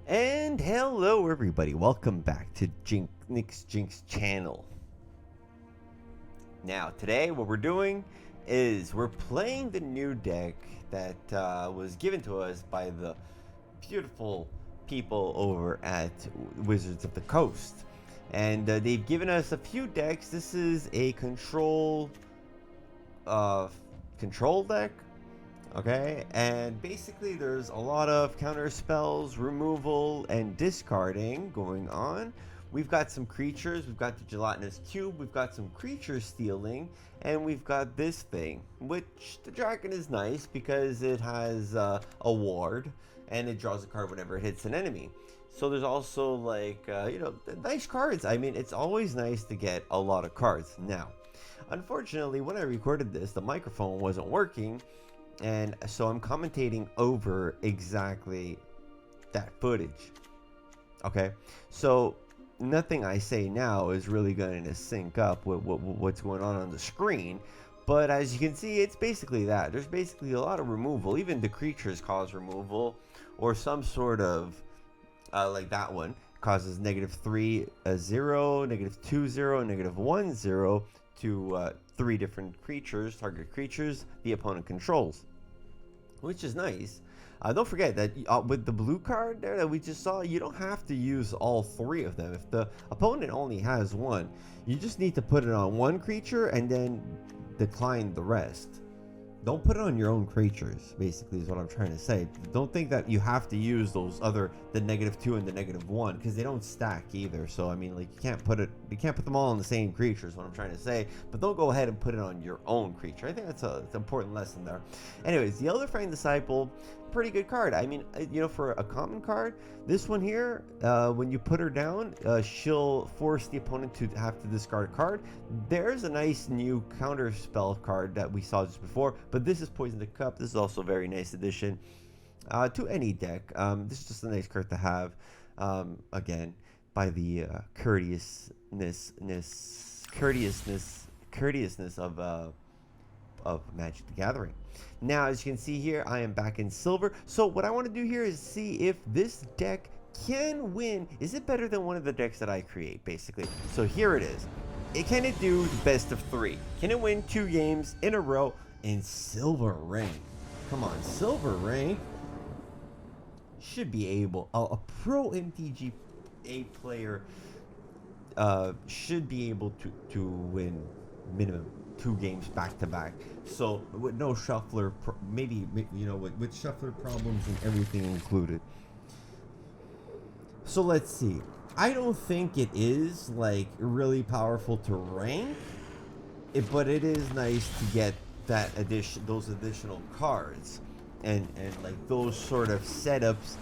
And hello everybody, welcome back to Jinx channel. Now today what we're doing is we're playing the new deck that was given to us by the beautiful people over at Wizards of the Coast. And they've given us a few decks. This is a control deck. Okay, and basically there's a lot of counter spells, removal, and discarding going on. We've got some creatures, we've got the gelatinous cube, we've got some creature stealing, and we've got this thing, which the dragon is nice because it has a ward, and it draws a card whenever it hits an enemy. So there's also like, nice cards. I mean, it's always nice to get a lot of cards. Now, unfortunately, when I recorded this, the microphone wasn't working, and so I'm commentating over exactly that footage. Okay, so nothing I say now is really going to sync up with what's going on the screen. But as you can see, it's basically that. There's basically a lot of removal. Even the creatures cause removal, or some sort of, like that one, causes -3 0, -2 0, -1 0 to 3 different creatures, target creatures the opponent controls, which is nice. Don't forget that with the blue card there that we just saw, you don't have to use all 3 of them. If the opponent only has one, you just need to put it on one creature and then decline the rest. Don't put it on your own creatures, basically, is what I'm trying to say. Don't think that you have to use those other, the -2 and the -1, because they don't stack either. So I mean, like, you can't put them all on the same creature, is what I'm trying to say. But don't go ahead and put it on your own creature. I think that's an important lesson there. Anyways, the Elderfang Disciple, pretty good card. I mean, for a common card, this one here, when you put her down, she'll force the opponent to have to discard a card. There's a nice new counter spell card that we saw just before, but this is Poison the Cup. This is also a very nice addition to any deck. This is just a nice card to have, again, by the courteousness of Magic the Gathering. Now, as you can see here, I am back in silver. So what I want to do here is see if this deck can win. Is it better than one of the decks that I create, basically? So here it is. Can it do the best of 3? Can it win 2 games in a row in silver rank? Come on, silver rank should be able. A pro MTG player should be able to win minimum 2 games back to back. So with no shuffler, maybe with shuffler problems and everything included. So let's see. I don't think it is like really powerful to rank, but it is nice to get those additional cards, and like those sort of setups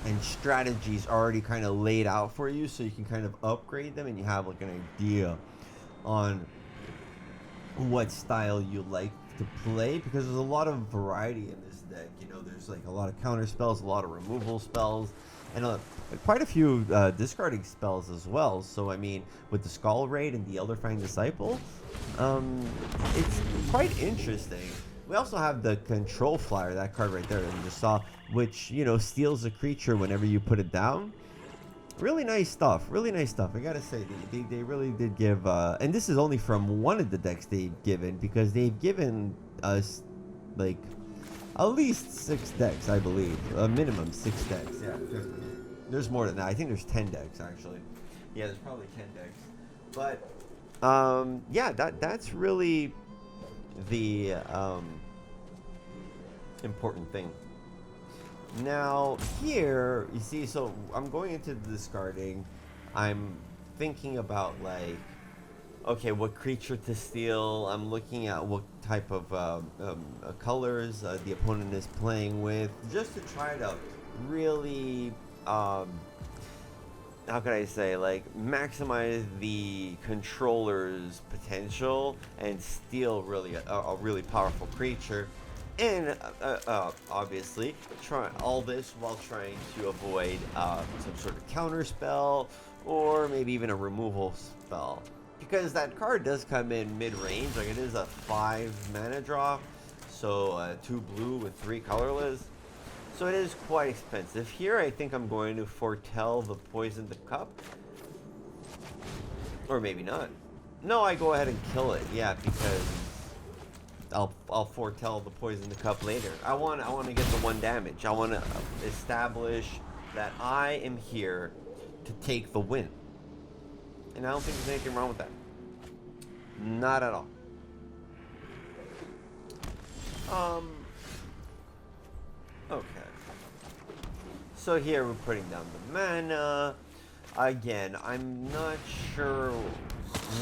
and strategies already kind of laid out for you, so you can kind of upgrade them and you have like an idea on what style you like to play, because there's a lot of variety in this deck. There's like a lot of counter spells, a lot of removal spells, and quite a few discarding spells as well. So I mean, with the Skull Raid and the Elderfang Disciple, it's quite interesting. We also have the Control Flyer, that card right there that we just saw, which steals a creature whenever you put it down. Really nice stuff. Really nice stuff. I gotta say, they really did give. And this is only from one of the decks they've given, because they've given us like at least 6 decks, I believe. A minimum 6 decks. Yeah, there's more than that. I think there's 10 decks actually. Yeah, there's probably 10 decks. But yeah, that's really the important thing. Now here you see, so I'm going into the discarding. I'm thinking about, like, okay, what creature to steal. I'm looking at what type of colors the opponent is playing with, just to try to really how can I say, like, maximize the controller's potential and steal really a really powerful creature. And obviously, try all this while trying to avoid some sort of counter spell, or maybe even a removal spell, because that card does come in mid-range. Like, it is a 5 mana draw, so 2 blue with 3 colorless. So it is quite expensive. Here, I think I'm going to foretell the poison the cup. Or maybe not. No, I go ahead and kill it. Yeah, because I'll foretell the poison the cup later. I want to get the 1 damage. I want to establish that I am here to take the win. And I don't think there's anything wrong with that. Not at all. Okay. So here we're putting down the mana. Again, I'm not sure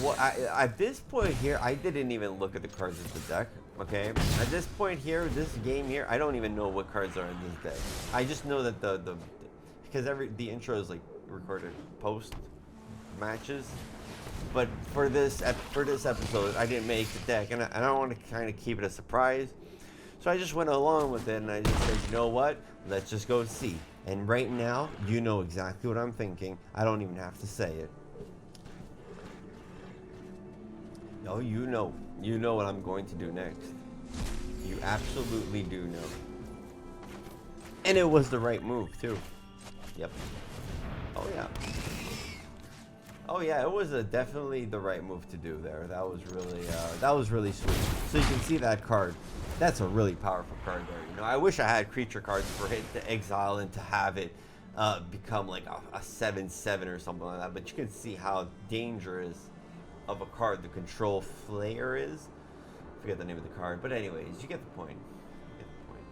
what at this point here. I didn't even look at the cards of the deck. Okay, at this point here, this game here, I don't even know what cards are in this deck. I just know that because the intro is like recorded post matches. But for this episode, I didn't make the deck, and I don't want to kind of keep it a surprise. So I just went along with it, and I just said, you know what? Let's just go see. And right now, you know exactly what I'm thinking. I don't even have to say it. No, you know. You know what I'm going to do next. You absolutely do know. And it was the right move, too. Yep. Oh, yeah. Oh, yeah, it was definitely the right move to do there. That was really sweet. So you can see that card. That's a really powerful card there. You know, I wish I had creature cards for it to exile and to have it become like a 7/7 or something like that. But you can see how dangerous of a card the Control Flayer is. I forget the name of the card, but anyways, you get the point. You get the point.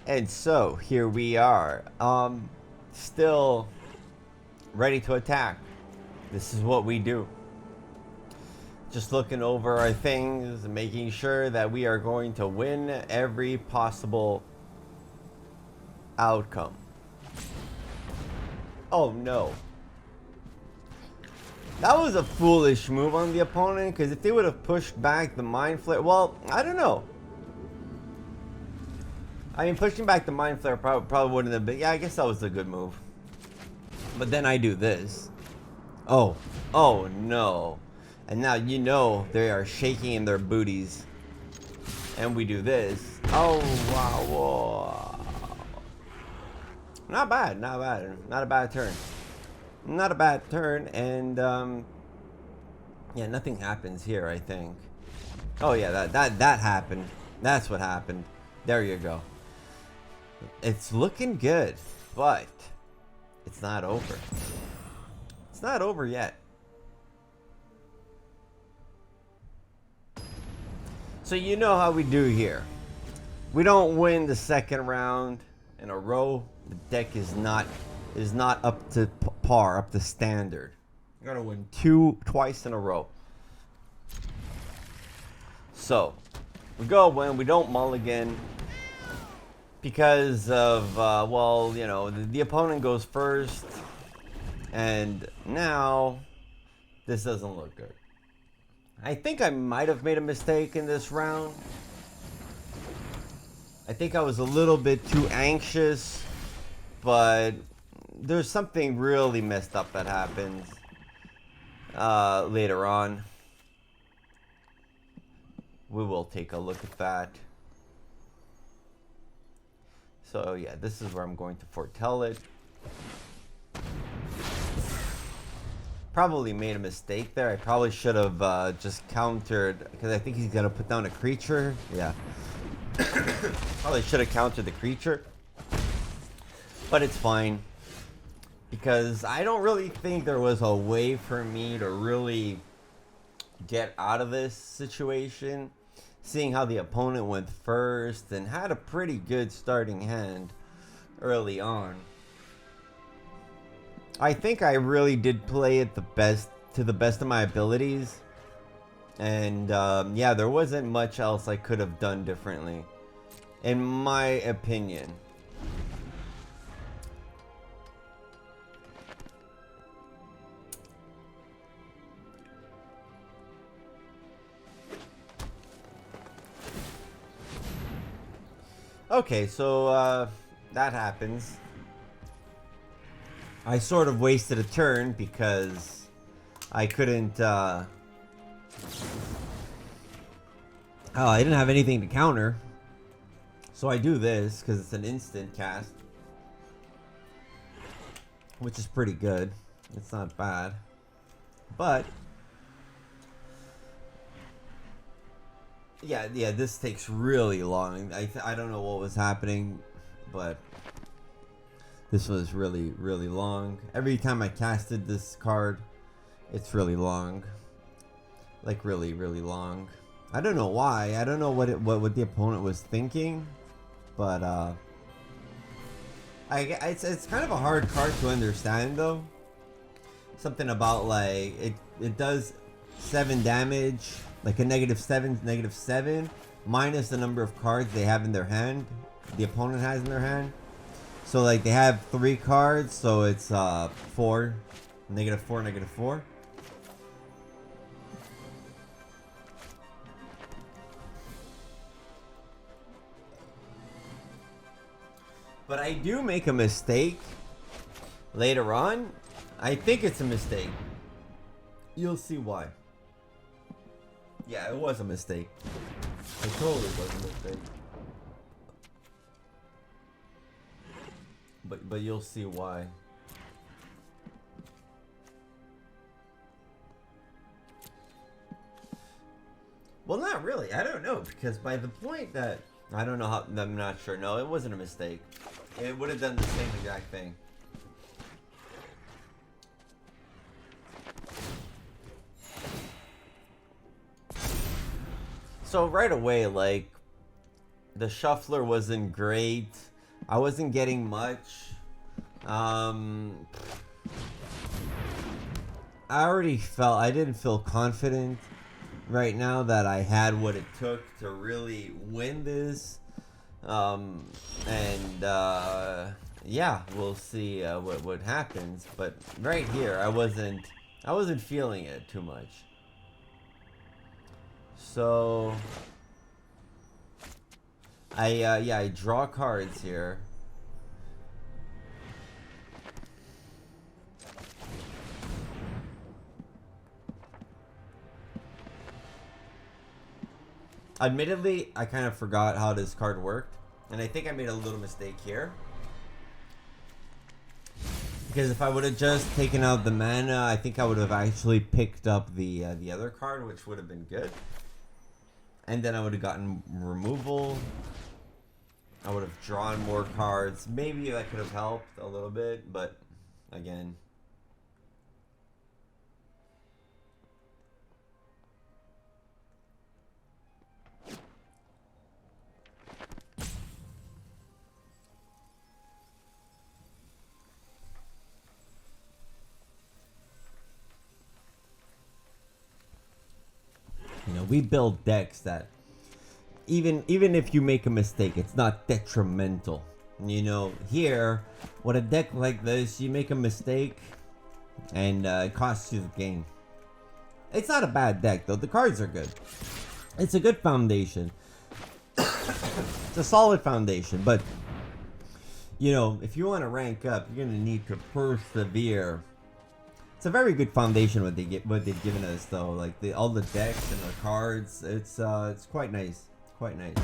And so here we are, still ready to attack. This is what we do. Just looking over our things and making sure that we are going to win every possible outcome. Oh no. That was a foolish move on the opponent, because if they would have pushed back the Mind Flare, well, I don't know. I mean, pushing back the Mind Flare probably wouldn't have been, yeah, I guess that was a good move. But then I do this. Oh no. And now you know they are shaking in their booties. And we do this. Oh, wow. Whoa. Not bad, not bad. Not a bad turn. Not a bad turn, and yeah, nothing happens here, I think. Oh yeah, that happened. That's what happened. There you go. It's looking good, but it's not over. It's not over yet. So you know how we do here. We don't win the second round in a row. The deck is not up to par, up to standard. You gotta win twice in a row. So we go when we don't mulligan because of well, you know, the opponent goes first, and now this doesn't look good. I think I might have made a mistake in this round. I think I was a little bit too anxious, but there's something really messed up that happens later on. We will take a look at that. So yeah, this is where I'm going to foretell it. Probably made a mistake there. I probably should have just countered, because I think he's gonna put down a creature. Yeah. Probably should have countered the creature. But it's fine, because I don't really think there was a way for me to really get out of this situation, seeing how the opponent went first and had a pretty good starting hand early on. I think I really did play it to the best of my abilities, and yeah, there wasn't much else I could have done differently, in my opinion. Okay, so that happens. I sort of wasted a turn because I couldn't Oh, I didn't have anything to counter. So I do this because it's an instant cast, which is pretty good. It's not bad. But yeah, this takes really long. I don't know what was happening, but this was really, really long. Every time I casted this card, it's really long. Like really, really long. I don't know why. I don't know what the opponent was thinking, but it's kind of a hard card to understand though. Something about like it does 7 damage, like a -7 minus the number of cards they have in their hand, the opponent has in their hand. So like they have 3 cards, so it's 4, -4, -4. But I do make a mistake later on. I think it's a mistake. You'll see why. Yeah, it was a mistake. It totally was a mistake. But you'll see why. Well, not really. I don't know, because by the point that I don't know how, I'm not sure. No, it wasn't a mistake. It would have done the same exact thing. So right away, like, the shuffler wasn't great. I wasn't getting much. I didn't feel confident right now that I had what it took to really win this. Yeah, we'll see what happens. But right here, I wasn't feeling it too much. So I draw cards here. Admittedly, I kind of forgot how this card worked, and I think I made a little mistake here. Because if I would have just taken out the mana, I think I would have actually picked up the other card, which would have been good. And then I would have gotten removal. I would have drawn more cards. Maybe that could have helped a little bit, but again. You know, we build decks that even if you make a mistake, it's not detrimental. You know, here, with a deck like this, you make a mistake and it costs you the game. It's not a bad deck though. The cards are good. It's a good foundation. It's a solid foundation, but you know, if you want to rank up, you're gonna need to persevere. It's a very good foundation what they've given us though. Like all the decks and the cards, it's quite nice. Quite nice.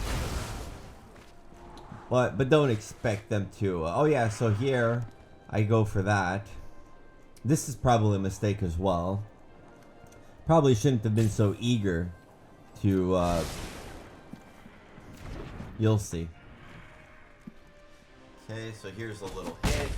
But don't expect them to. Oh yeah, so here I go for that. This is probably a mistake as well. Probably shouldn't have been so eager to. You'll see. Okay, so here's a little hit.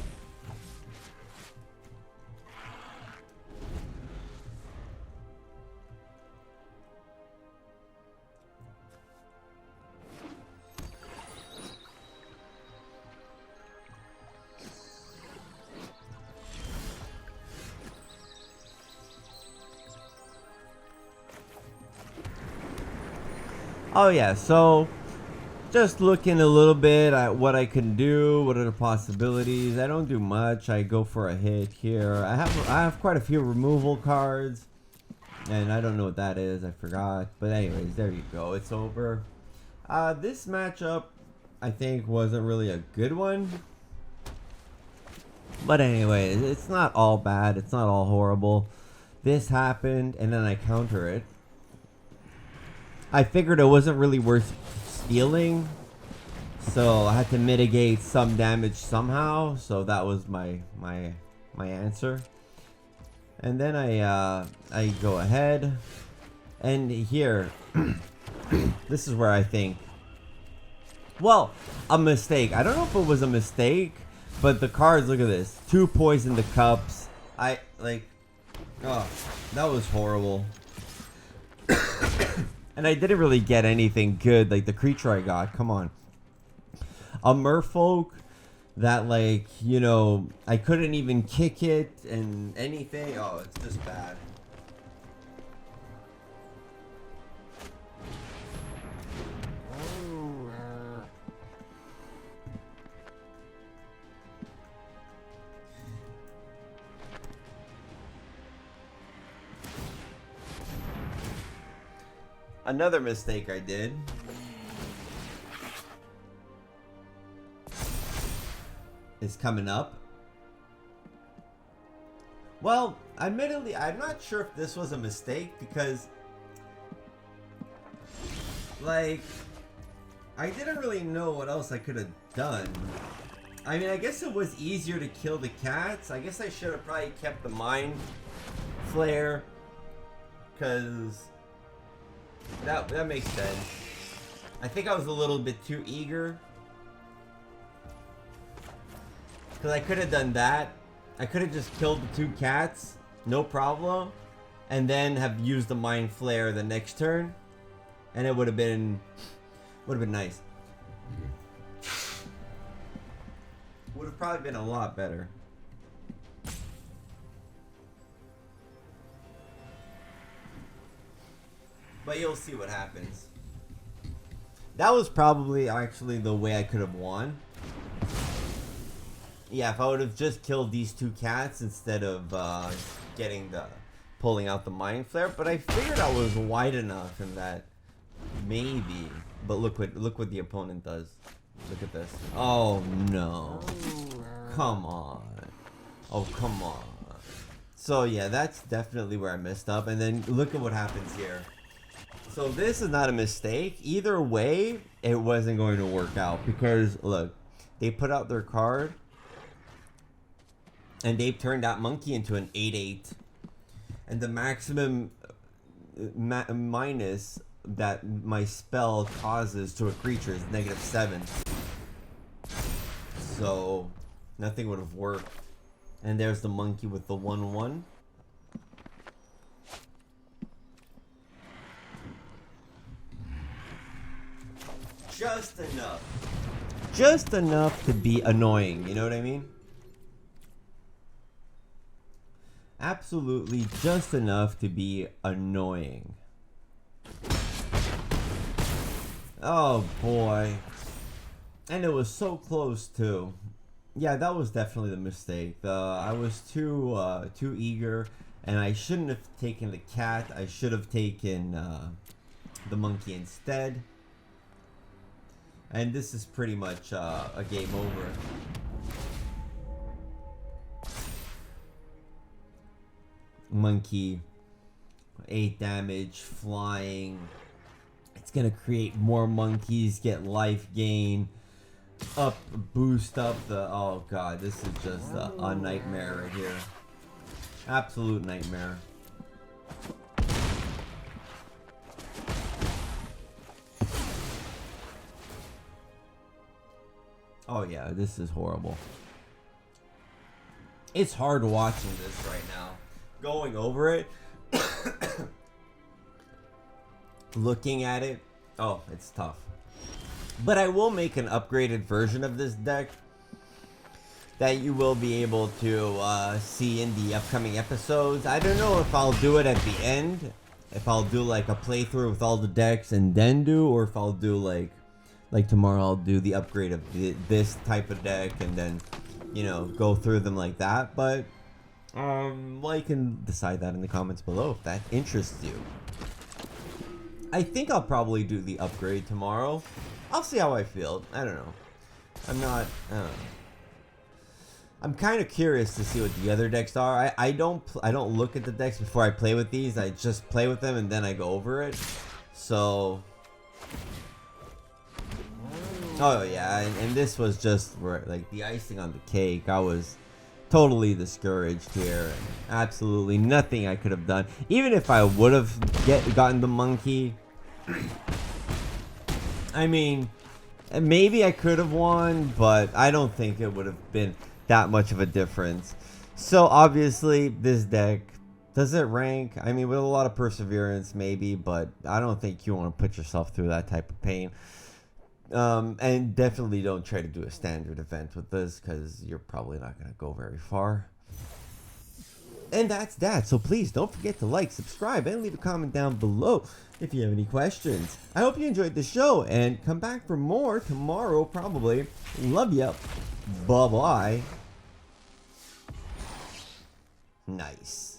Oh yeah, so just looking a little bit at what I can do, what are the possibilities. I don't do much. I go for a hit here. I have quite a few removal cards, and I don't know what that is. I forgot. But anyways, there you go. It's over. This matchup, I think, wasn't really a good one. But anyways, it's not all bad. It's not all horrible. This happened, and then I counter it. I figured it wasn't really worth stealing, so I had to mitigate some damage somehow. So that was my answer. And then I go ahead, and here, this is where I think, well, a mistake. I don't know if it was a mistake, but the cards, look at this. 2 poison the cups. Oh, that was horrible. And I didn't really get anything good, like the creature I got. Come on. A merfolk that, like, you know, I couldn't even kick it and anything. Oh, it's just bad. Another mistake I did is coming up. Well, admittedly, I'm not sure if this was a mistake because, like, I didn't really know what else I could have done. I mean, I guess it was easier to kill the cats. I guess I should have probably kept the mind flare, because that makes sense. I think I was a little bit too eager, because I could have done that. I could have just killed the 2 cats, no problem, and then have used the mind flare the next turn, and it would have been nice. Would have probably been a lot better. But you'll see what happens. That was probably actually the way I could have won. Yeah, if I would have just killed these 2 cats instead of pulling out the mind flare. But I figured I was wide enough in that maybe. But look what the opponent does. Look at this. Oh no! Come on! Oh come on! So yeah, that's definitely where I messed up. And then look at what happens here. So this is not a mistake. Either way, it wasn't going to work out because look, they put out their card, and they've turned that monkey into an 8/8, and the maximum minus that my spell causes to a creature is -7. So nothing would have worked. And there's the monkey with the 1/1. Just enough. Just enough to be annoying, you know what I mean? Absolutely just enough to be annoying. Oh boy. And it was so close too. Yeah, that was definitely the mistake. I was too eager, and I shouldn't have taken the cat. I should have taken the monkey instead. And this is pretty much a game over. Monkey, 8 damage, flying. It's gonna create more monkeys, get life gain, boost up the. Oh god, this is just a nightmare right here. Absolute nightmare. Oh yeah, this is horrible. It's hard watching this right now. Going over it. Looking at it. Oh, it's tough. But I will make an upgraded version of this deck that you will be able to see in the upcoming episodes. I don't know if I'll do it at the end. If I'll do like a playthrough with all the decks and then do, or if I'll do like tomorrow I'll do the upgrade of this type of deck and then, you know, go through them like that. But well, you can decide that in the comments below if that interests you. I think I'll probably do the upgrade tomorrow. I'll see how I feel. I don't know. I'm not. I don't know. I'm kind of curious to see what the other decks are. I don't look at the decks before I play with these. I just play with them and then I go over it. So, oh yeah, and this was just like the icing on the cake. I was totally discouraged here. Absolutely nothing I could have done. Even if I would have gotten the monkey, I mean, maybe I could have won, but I don't think it would have been that much of a difference. So obviously this deck, does it rank? I mean, with a lot of perseverance maybe, but I don't think you want to put yourself through that type of pain. And definitely don't try to do a standard event with this, because you're probably not going to go very far. And that's that. So please don't forget to like, subscribe, and leave a comment down below if you have any questions. I hope you enjoyed the show, and come back for more tomorrow probably. Love ya. Bye-bye. Nice.